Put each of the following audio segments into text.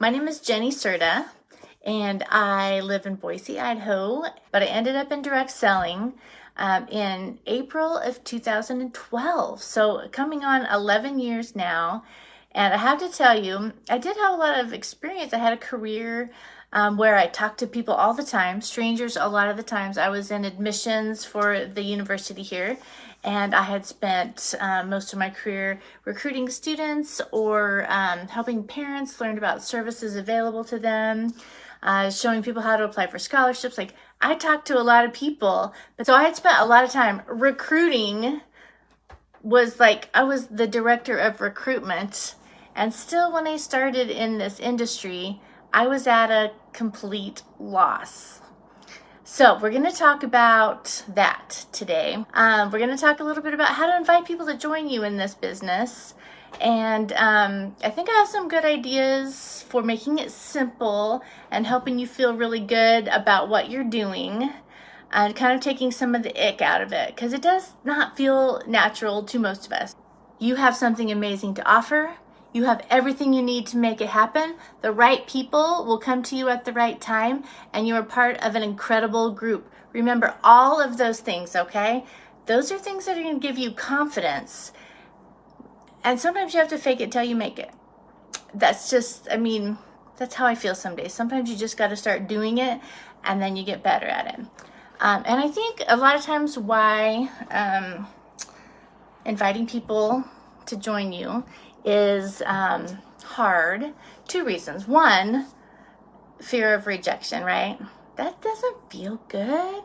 My name is Jenny Serta, and I live in Boise, Idaho, but I ended up in direct selling in April of 2012. So coming on 11 years now. And I have to tell you, I did have a lot of experience. I had a career where I talked to people all the time, strangers a lot of the times. I was in admissions for the university here, and I had spent most of my career recruiting students or helping parents learn about services available to them, showing people how to apply for scholarships. Like, I talked to a lot of people, but so I had spent a lot of time recruiting. I was the director of recruitment, and still when I started in this industry, I was at a complete loss. So we're going to talk about that today. We're going to talk a little bit about how to invite people to join you in this business. And I think I have some good ideas for making it simple and helping you feel really good about what you're doing, and kind of taking some of the ick out of it, because it does not feel natural to most of us. You have something amazing to offer. You have everything you need to make it happen. The right people will come to you at the right time, and you are part of an incredible group. Remember all of those things, okay? Those are things that are going to give you confidence. And sometimes you have to fake it till you make it. That's just, that's how I feel some days. Sometimes you just got to start doing it, and then you get better at it. And I think a lot of times why inviting people to join you is hard. Two reasons. One, fear of rejection, right? That doesn't feel good.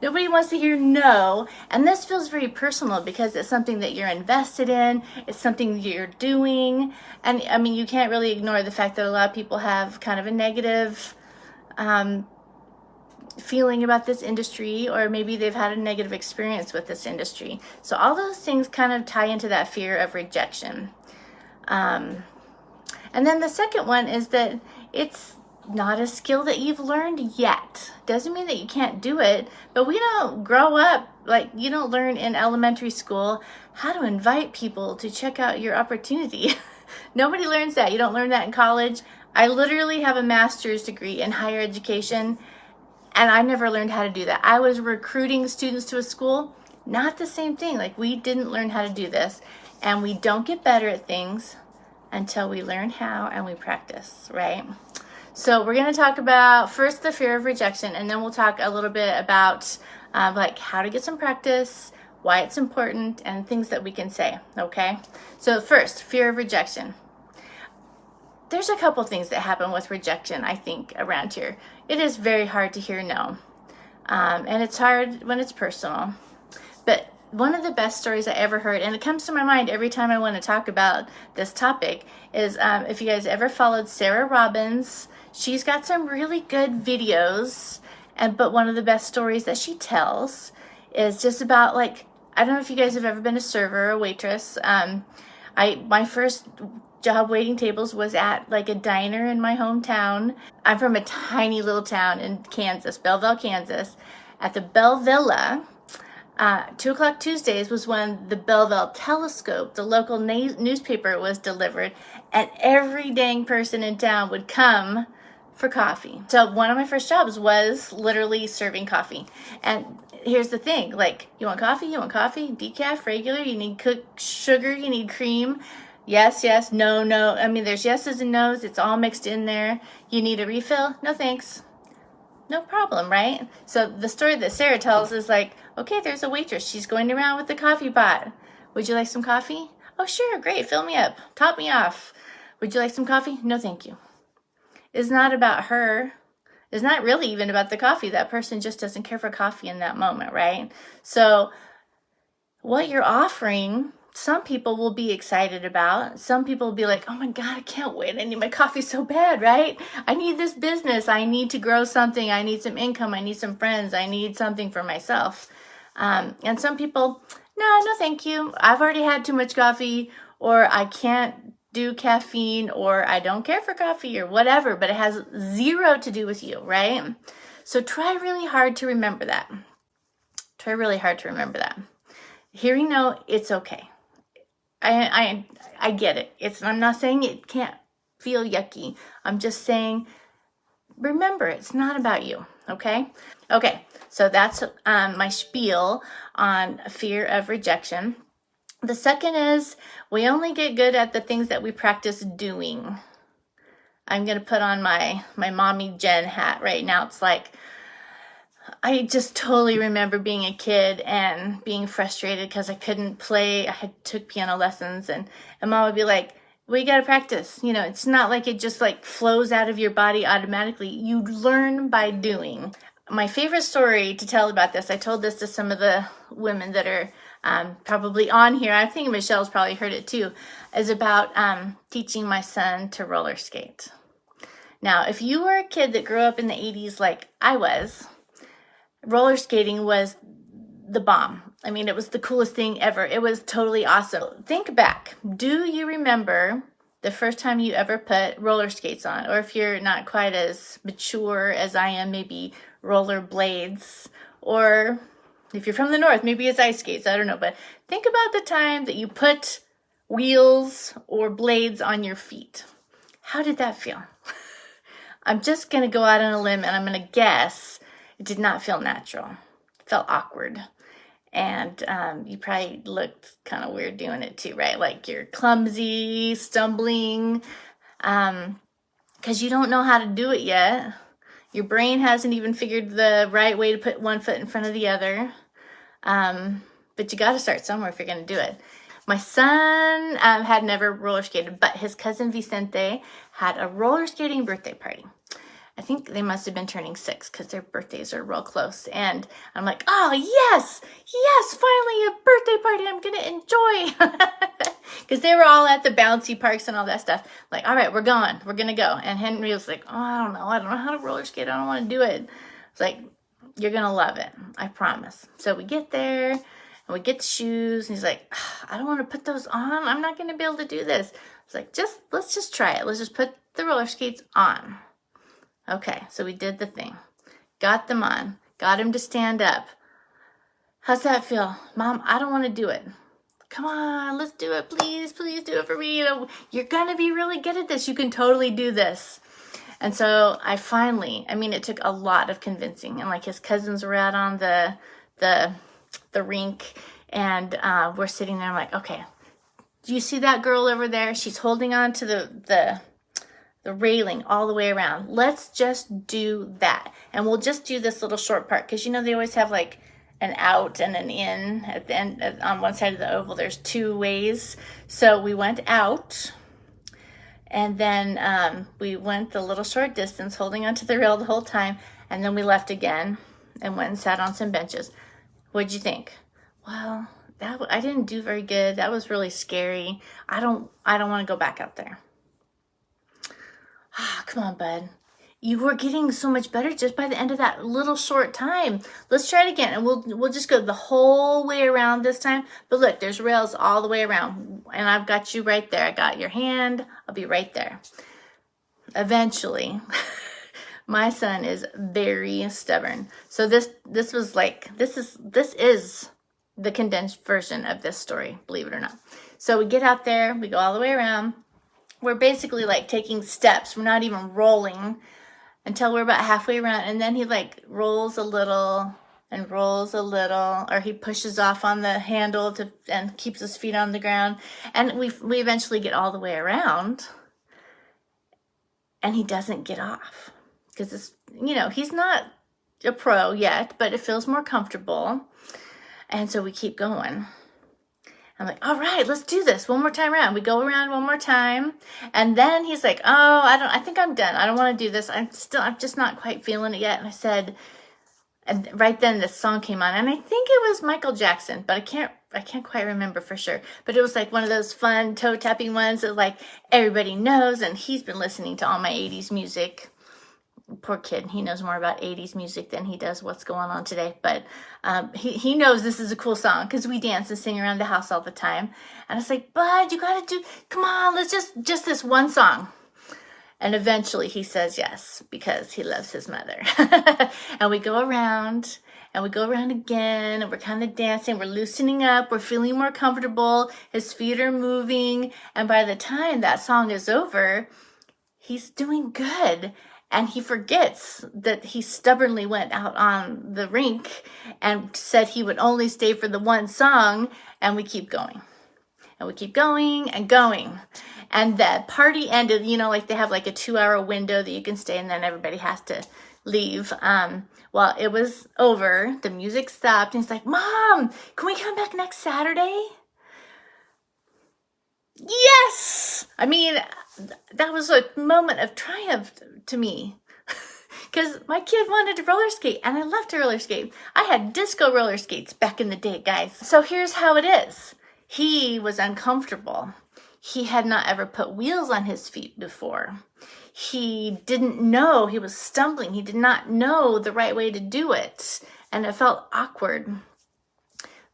Nobody wants to hear no. And this feels very personal because it's something that you're invested in. It's something you're doing. And you can't really ignore the fact that a lot of people have kind of a negative feeling about this industry, or maybe they've had a negative experience with this industry. So all those things kind of tie into that fear of rejection. And then the second one is that it's not a skill that you've learned yet. Doesn't mean that you can't do it, but we don't grow up, like, you don't learn in elementary school how to invite people to check out your opportunity. Nobody learns that. You don't learn that in college. I literally have a master's degree in higher education, and I never learned how to do that. I was recruiting students to a school, not the same thing. Like, we didn't learn how to do this, and we don't get better at things until we learn how and we practice, right? So we're going to talk about first the fear of rejection, and then we'll talk a little bit about like how to get some practice, why it's important, and things that we can say, okay? So first, fear of rejection. There's a couple things that happen with rejection, I think, around here. It is very hard to hear no, and it's hard when it's personal. But one of the best stories I ever heard, and it comes to my mind every time I want to talk about this topic, is if you guys ever followed Sarah Robbins. She's got some really good videos, but one of the best stories that she tells is just about, like, I don't know if you guys have ever been a server or a waitress. My first job waiting tables was at like a diner in my hometown. I'm from a tiny little town in Kansas, Belleville, Kansas. At the Bellevilla, 2 o'clock Tuesdays was when the Belleville Telescope, the local newspaper, was delivered, and every dang person in town would come for coffee. So one of my first jobs was literally serving coffee. And here's the thing, like, you want coffee? You want coffee? Decaf, regular? You need cooked sugar? You need cream? Yes, yes, no, no. There's yeses and nos. It's all mixed in there. You need a refill? No, thanks. No problem, right? So the story that Sarah tells is like, okay, there's a waitress. She's going around with the coffee pot. Would you like some coffee? Oh, sure, great. Fill me up. Top me off. Would you like some coffee? No, thank you. It's not about her. It's not really even about the coffee. That person just doesn't care for coffee in that moment, right? So what you're offering, some people will be excited about. Some people will be like, oh my God, I can't wait. I need my coffee so bad, right? I need this business. I need to grow something. I need some income. I need some friends. I need something for myself. And some people, no, thank you. I've already had too much coffee, or I can't do caffeine, or I don't care for coffee, or whatever, but it has zero to do with you, right? So try really hard to remember that. Try really hard to remember that. Hearing no, it's okay. I get it. I'm not saying it can't feel yucky. I'm just saying, remember, it's not about you, okay? Okay, so that's my spiel on fear of rejection. The second is we only get good at the things that we practice doing. I'm going to put on my mommy Jen hat right now. It's like, I just totally remember being a kid and being frustrated because I couldn't play. I had took piano lessons, and mom would be like, well, you got to practice. You know, it's not like it just like flows out of your body automatically. You learn by doing. My favorite story to tell about this, I told this to some of the women that are probably on here. I think Michelle's probably heard it too, is about teaching my son to roller skate. Now, if you were a kid that grew up in the 80s like I was, roller skating was the bomb. I mean, it was the coolest thing ever. It was totally awesome. Think back. Do you remember the first time you ever put roller skates on? Or if you're not quite as mature as I am, maybe roller blades. Or if you're from the north, maybe it's ice skates. I don't know. But think about the time that you put wheels or blades on your feet. How did that feel? I'm just going to go out on a limb and I'm going to guess it did not feel natural. It felt awkward. And you probably looked kind of weird doing it too, right? Like you're clumsy, stumbling, because you don't know how to do it yet. Your brain hasn't even figured the right way to put one foot in front of the other. But you got to start somewhere if you're going to do it. My son had never roller skated, but his cousin Vicente had a roller skating birthday party. I think they must have been turning 6 because their birthdays are real close. And I'm like, oh, yes, finally a birthday party I'm going to enjoy. Because they were all at the bouncy parks and all that stuff. Like, all right, we're going to go. And Henry was like, oh, I don't know how to roller skate. I don't want to do it. It's like, you're going to love it. I promise. So we get there and we get the shoes. And he's like, I don't want to put those on. I'm not going to be able to do this. It's like, let's just try it. Let's just put the roller skates on. Okay, so we did the thing. Got them on. Got him to stand up. How's that feel? Mom, I don't want to do it. Come on, let's do it. Please do it for me. You're going to be really good at this. You can totally do this. And so I finally, it took a lot of convincing. And like his cousins were out on the rink. And we're sitting there. I'm like, okay, do you see that girl over there? She's holding on to the railing all the way around. Let's just do that. And we'll just do this little short part because they always have like an out and an in at the end. On one side of the oval there's 2 ways. So we went out and then we went the little short distance holding onto the rail the whole time, and then we left again and went and sat on some benches. What'd you think? Well, I didn't do very good. That was really scary. I don't want to go back out there. Come on, bud. You were getting so much better just by the end of that little short time. Let's try it again, and we'll just go the whole way around this time. But look, there's rails all the way around, and I've got you right there. I got your hand. I'll be right there. Eventually, my son is very stubborn. So this was like this is the condensed version of this story, believe it or not. So we get out there, we go all the way around. We're basically like taking steps. We're not even rolling until we're about halfway around. And then he like rolls a little, or he pushes off on the handle and keeps his feet on the ground. And we eventually get all the way around, and he doesn't get off because it's, he's not a pro yet, but it feels more comfortable. And so we keep going. I'm like, all right, let's do this one more time around. We go around one more time. And then he's like, oh, I think I'm done. I don't want to do this. I'm just not quite feeling it yet. And I said, and right then this song came on, and I think it was Michael Jackson, but I can't quite remember for sure. But it was like one of those fun toe tapping ones that like everybody knows. And he's been listening to all my 80s music. Poor kid, he knows more about 80s music than he does what's going on today. But he knows this is a cool song because we dance and sing around the house all the time. And I was like, bud, you gotta come on, let's just this one song. And eventually he says yes because he loves his mother. And we go around and we go around again, and we're kind of dancing, we're loosening up, we're feeling more comfortable, his feet are moving. And by the time that song is over, he's doing good. And he forgets that he stubbornly went out on the rink and said he would only stay for the one song, and we keep going. And we keep going and going. And the party ended, like they have like a 2-hour window that you can stay, and then everybody has to leave. Well, it was over. The music stopped, and he's like, Mom, can we come back next Saturday? Yes! I mean, that was a moment of triumph to me. Because my kid wanted to roller skate, and I love to roller skate. I had disco roller skates back in the day, guys. So here's how it is. He was uncomfortable. He had not ever put wheels on his feet before. He didn't know, he was stumbling. He did not know the right way to do it, and it felt awkward.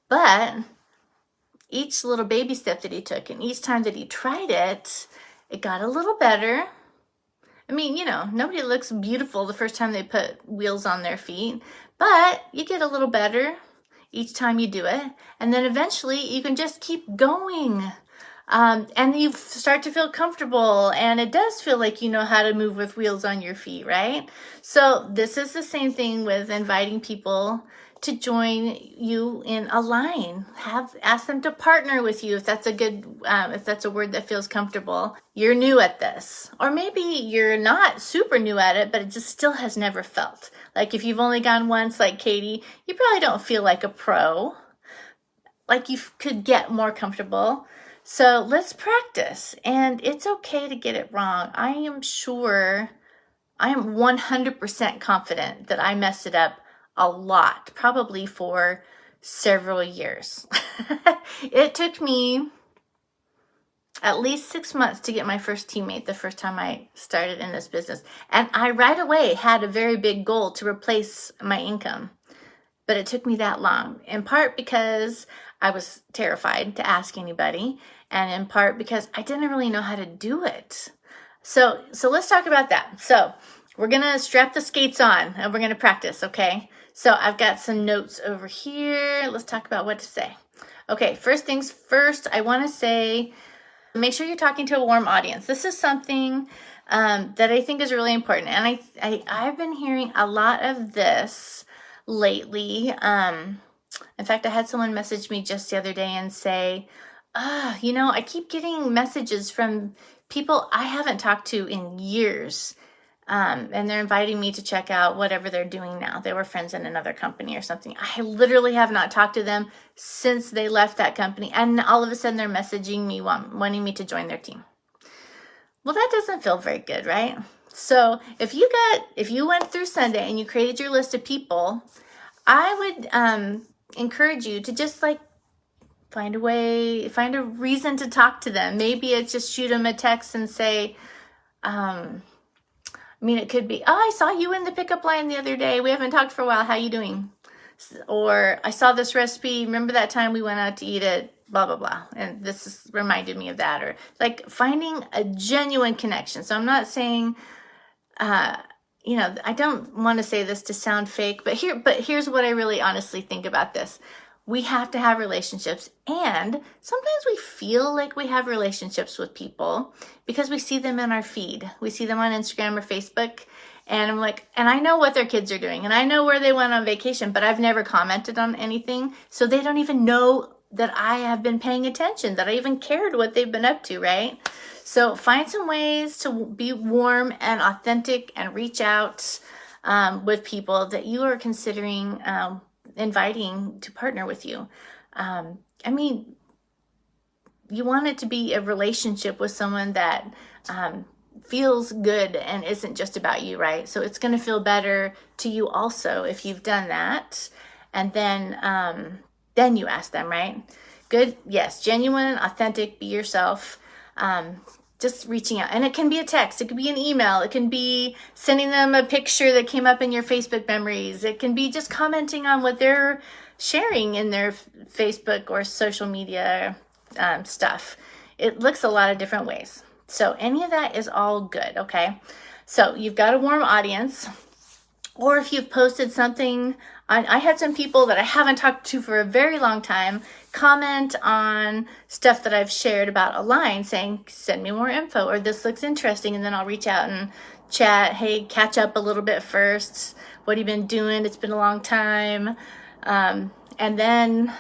But each little baby step that he took, and each time that he tried it, it got a little better. I mean, nobody looks beautiful the first time they put wheels on their feet, but you get a little better each time you do it. And then eventually you can just keep going. And you start to feel comfortable, and it does feel like you know how to move with wheels on your feet, right? So this is the same thing with inviting people to join you in a line. Ask them to partner with you if that's a word that feels comfortable. You're new at this, or maybe you're not super new at it, but it just still has never felt like, if you've only gone once, like Katie, you probably don't feel like a pro. Like you could get more comfortable. So let's practice, and it's okay to get it wrong. I am 100% confident that I messed it up a lot, probably for several years. It took me at least 6 months to get my first teammate the first time I started in this business. And I right away had a very big goal to replace my income. But it took me that long, in part because I was terrified to ask anybody, and in part because I didn't really know how to do it. So let's talk about that. So we're going to strap the skates on, and we're going to practice, okay? So I've got some notes over here. Let's talk about what to say. Okay, first things first, I want to say, make sure you're talking to a warm audience. This is something that I think is really important. And I've been hearing a lot of this lately. In fact, I had someone message me just the other day and say, I keep getting messages from people I haven't talked to in years. And they're inviting me to check out whatever they're doing now. They were friends in another company or something. I literally have not talked to them since they left that company. And all of a sudden they're messaging me wanting me to join their team. Well, that doesn't feel very good, right? So if you went through Sunday and you created your list of people, I would encourage you to just find a reason to talk to them. Maybe it's just shoot them a text and say, it could be, I saw you in the pickup line the other day. We haven't talked for a while. How you doing? Or I saw this recipe. Remember that time we went out to eat at blah, blah, blah. And this reminded me of that. Or finding a genuine connection. So I'm not saying, I don't want to say this to sound fake, but here's what I really honestly think about this. We have to have relationships, and sometimes we feel like we have relationships with people because we see them in our feed. We see them on Instagram or Facebook, and I'm like, and I know what their kids are doing, and I know where they went on vacation, but I've never commented on anything, so they don't even know that I have been paying attention, that I even cared what they've been up to, right? So find some ways to be warm and authentic and reach out with people that you are considering inviting to partner with you. You want it to be a relationship with someone that feels good and isn't just about you, right? So it's going to feel better to you also if you've done that. And then you ask them, right? Good. Yes. Genuine, authentic, be yourself. Just reaching out. And it can be a text. It could be an email. It can be sending them a picture that came up in your Facebook memories. It can be just commenting on what they're sharing in their Facebook or social media stuff. It looks a lot of different ways. So any of that is all good, okay? So you've got a warm audience. Or if you've posted something I had some people that I haven't talked to for a very long time comment on stuff that I've shared about Align, saying, send me more info, or this looks interesting. And then I'll reach out and chat, hey, catch up a little bit first. What have you been doing? It's been a long time. And then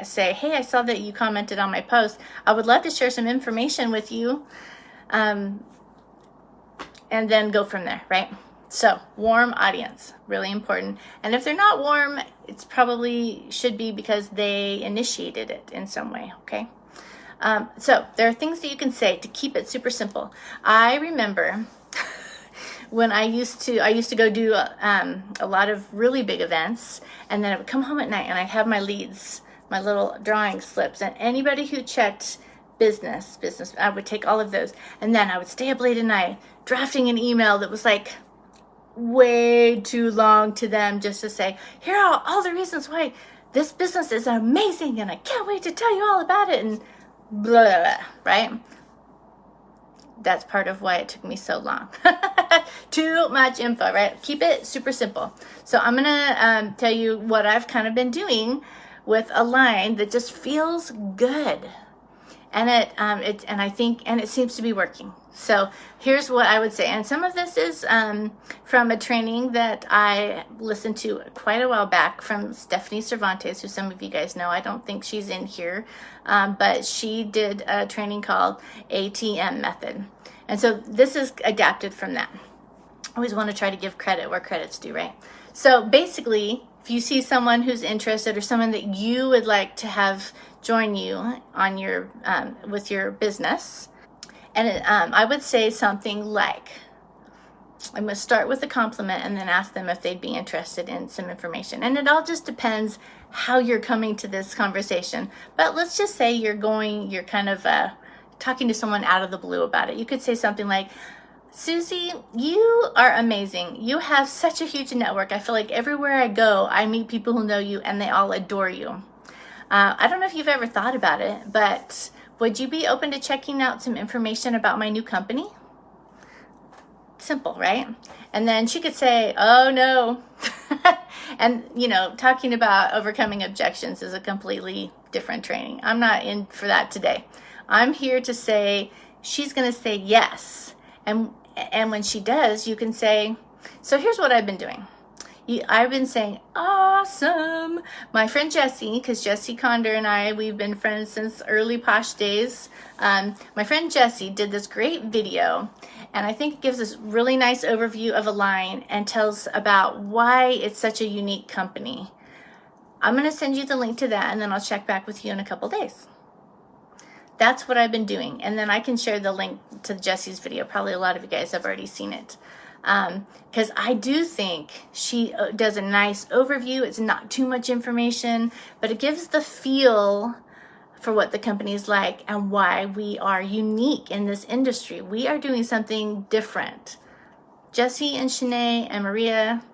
say, hey, I saw that you commented on my post. I would love to share some information with you. And then go from there, right? So warm audience, really important. And if they're not warm, it's probably should be because they initiated it in some way, okay? So there are things that you can say to keep it super simple. I remember when I used to go do a lot of really big events, and then I would come home at night and I'd have my leads, my little drawing slips, and anybody who checked business, I would take all of those, and then I would stay up late at night drafting an email that was like way too long to them, just to say, here are all the reasons why this business is amazing and I can't wait to tell you all about it, and blah, blah, blah, right? That's part of why it took me so long. Too much info, right? Keep it super simple. So I'm gonna tell you what I've kind of been doing with Align that just feels good, and it seems to be working. So here's what I would say, and some of this is from a training that I listened to quite a while back from Stephanie Cervantes, who some of you guys know. I don't think she's in here, but she did a training called ATM Method, and so this is adapted from that. I always want to try to give credit where credit's due, right? So basically, if you see someone who's interested or someone that you would like to have join you on your with your business, and I would say something like, I'm going to start with a compliment and then ask them if they'd be interested in some information. And it all just depends how you're coming to this conversation. But let's just say you're kind of talking to someone out of the blue about it. You could say something like, Susie, you are amazing. You have such a huge network. I feel like everywhere I go, I meet people who know you and they all adore you. I don't know if you've ever thought about it, but would you be open to checking out some information about my new company? Simple, right? And then she could say, oh no. And, talking about overcoming objections is a completely different training. I'm not in for that today. I'm here to say she's going to say yes. And when she does, you can say, so here's what I've been doing. I've been saying, awesome. My friend Jessie, because Jessie Condor and we've been friends since early Posh days. My friend Jessie did this great video, and I think it gives this really nice overview of Align and tells about why it's such a unique company. I'm going to send you the link to that, and then I'll check back with you in a couple days. That's what I've been doing. And then I can share the link to Jessie's video. Probably a lot of you guys have already seen it. Because I do think she does a nice overview. It's not too much information, but it gives the feel for what the company is like and why we are unique in this industry. We are doing something different. Jessie and Shanae and Maria,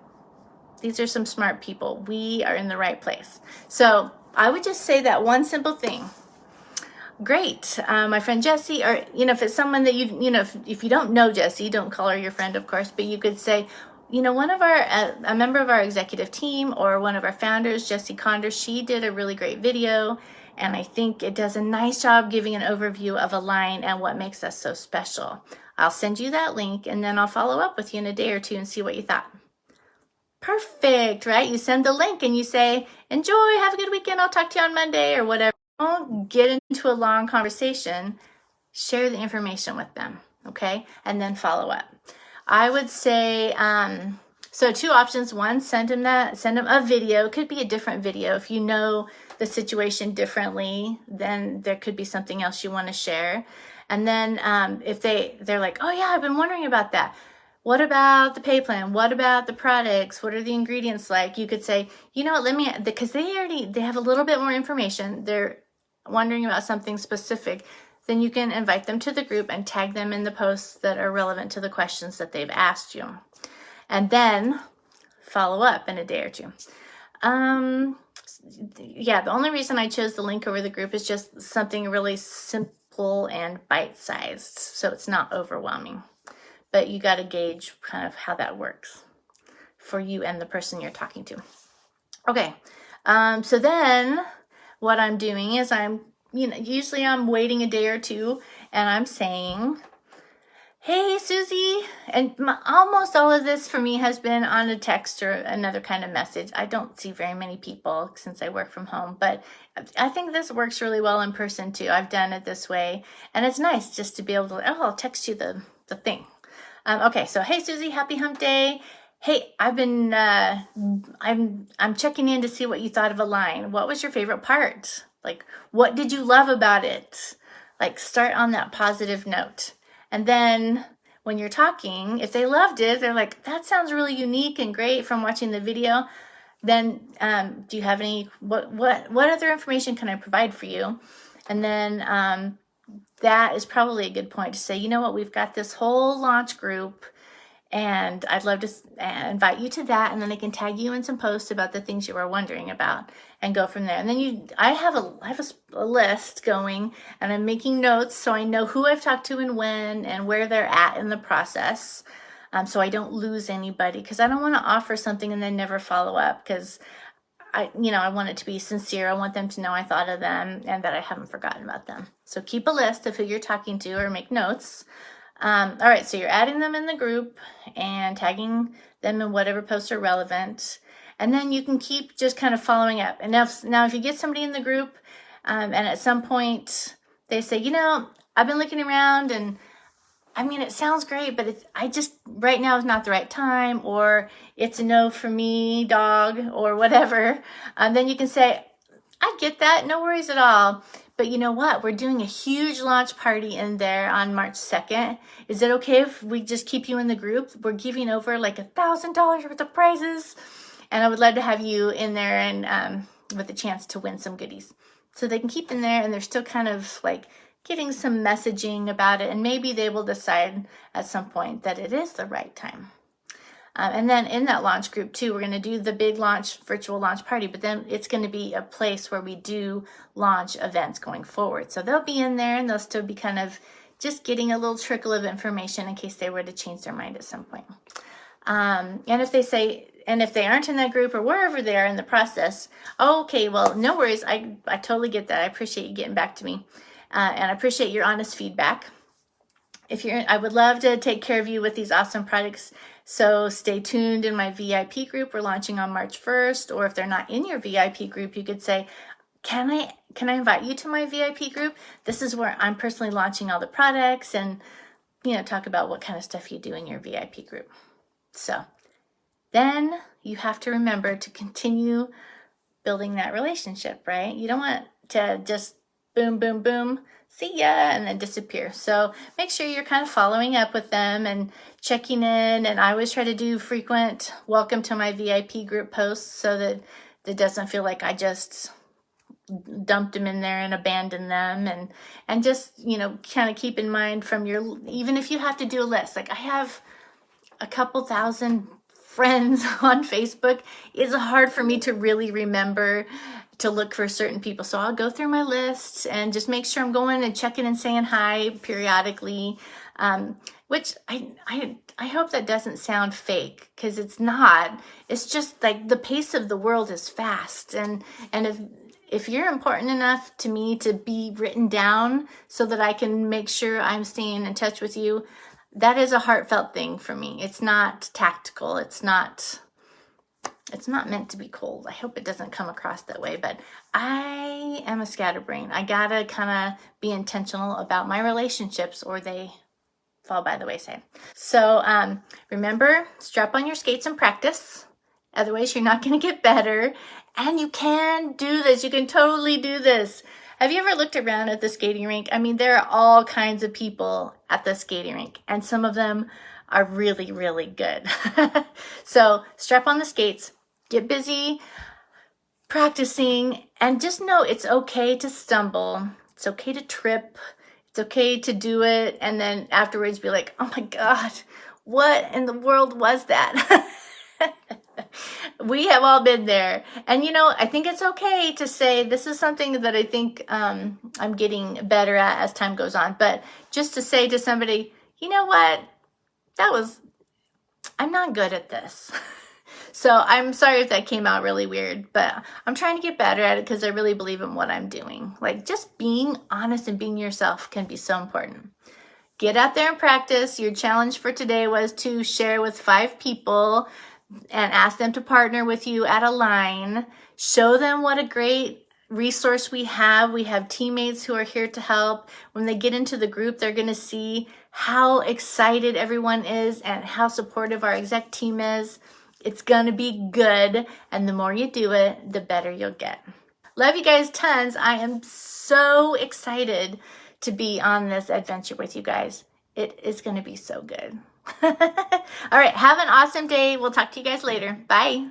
these are some smart people. We are in the right place. So I would just say that one simple thing. Great. My friend Jessie, or, if it's someone that if you don't know Jessie, don't call her your friend, of course, but you could say, one of a member of our executive team or one of our founders, Jessie Condor, she did a really great video, and I think it does a nice job giving an overview of Align and what makes us so special. I'll send you that link, and then I'll follow up with you in a day or two and see what you thought. Perfect, right? You send the link and you say, enjoy, have a good weekend, I'll talk to you on Monday or whatever. Don't get into a long conversation. Share the information with them, okay? And then follow up. I would say, so two options. One, send them a video. It could be a different video. If you know the situation differently, then there could be something else you want to share. And then if they're like, oh yeah, I've been wondering about that. What about the pay plan? What about the products? What are the ingredients like? You could say, you know what, because they have a little bit more information. They're wondering about something specific. Then you can invite them to the group and tag them in the posts that are relevant to the questions that they've asked you. And then follow up in a day or two. Yeah, the only reason I chose the link over the group is just something really simple and bite-sized, so it's not overwhelming. But you got to gauge kind of how that works for you and the person you're talking to. Okay, so then what I'm doing is usually I'm waiting a day or two and I'm saying, hey, Susie. And almost all of this for me has been on a text or another kind of message. I don't see very many people since I work from home, but I think this works really well in person too. I've done it this way, and it's nice just to be able to, oh, I'll text you the thing. Okay, so hey, Susie, happy hump day. Hey, I'm checking in to see what you thought of a line. What was your favorite part? Like, what did you love about it? Like, start on that positive note. And then when you're talking, if they loved it, they're like, that sounds really unique and great from watching the video. Then do you have any, what other information can I provide for you? And then that is probably a good point to say, you know what, we've got this whole launch group and I'd love to invite you to that, and then I can tag you in some posts about the things you were wondering about and go from there. And then I have a list going, and I'm making notes so I know who I've talked to and when and where they're at in the process, so I don't lose anybody, because I don't want to offer something and then never follow up, because I want it to be sincere. I want them to know I thought of them and that I haven't forgotten about them. So keep a list of who you're talking to or make notes. All right, so you're adding them in the group and tagging them in whatever posts are relevant. And then you can keep just kind of following up. And now if you get somebody in the group and at some point they say, I've been looking around and I mean, it sounds great, but right now is not the right time, or it's a no for me, dog, or whatever. Then you can say, I get that, no worries at all. But you know what? We're doing a huge launch party in there on March 2nd. Is it okay if we just keep you in the group? We're giving over like $1,000 worth of prizes. And I would love to have you in there and with a chance to win some goodies. So they can keep in there and they're still kind of like getting some messaging about it. And maybe they will decide at some point that it is the right time. And then in that launch group too, we're going to do the big virtual launch party, but then it's going to be a place where we do launch events going forward. So they'll be in there and they'll still be kind of just getting a little trickle of information in case they were to change their mind at some point. And if they aren't in that group or wherever they are in the process, okay, well, no worries. I totally get that. I appreciate you getting back to me. And I appreciate your honest feedback. I would love to take care of you with these awesome products. So stay tuned in my VIP group. We're launching on March 1st. Or if they're not in your VIP group, you could say, can I invite you to my VIP group? This is where I'm personally launching all the products and, talk about what kind of stuff you do in your VIP group. So then you have to remember to continue building that relationship, right? You don't want to just boom, boom, boom, see ya, and then disappear. So make sure you're kind of following up with them and checking in. And I always try to do frequent welcome to my VIP group posts so that it doesn't feel like I just dumped them in there and abandoned them. And just, kind of keep in mind even if you have to do a list, like I have a couple thousand friends on Facebook, it's hard for me to really remember to look for certain people. So I'll go through my list and just make sure I'm going and checking and saying hi periodically, which I hope that doesn't sound fake, because it's not. It's just like the pace of the world is fast. And if you're important enough to me to be written down so that I can make sure I'm staying in touch with you, that is a heartfelt thing for me. It's not tactical. It's not meant to be cold. I hope it doesn't come across that way, but I am a scatterbrain. I gotta kind of be intentional about my relationships or they fall by the wayside. So remember, strap on your skates and practice. Otherwise, you're not going to get better. And you can do this. You can totally do this. Have you ever looked around at the skating rink? I mean, there are all kinds of people at the skating rink, and some of them are really, really good. So strap on the skates, get busy practicing, and just know it's okay to stumble. It's okay to trip. It's okay to do it. And then afterwards be like, oh my God, what in the world was that? We have all been there. And, I think it's okay to say this is something that I think I'm getting better at as time goes on. But just to say to somebody, you know what, I'm not good at this. So I'm sorry if that came out really weird, but I'm trying to get better at it because I really believe in what I'm doing. Like just being honest and being yourself can be so important. Get out there and practice. Your challenge for today was to share with 5 people and ask them to partner with you at a line. Show them what a great resource we have. We have teammates who are here to help. When they get into the group, they're going to see how excited everyone is and how supportive our exec team is. It's going to be good. And the more you do it, the better you'll get. Love you guys tons. I am so excited to be on this adventure with you guys. It is going to be so good. All right. Have an awesome day. We'll talk to you guys later. Bye.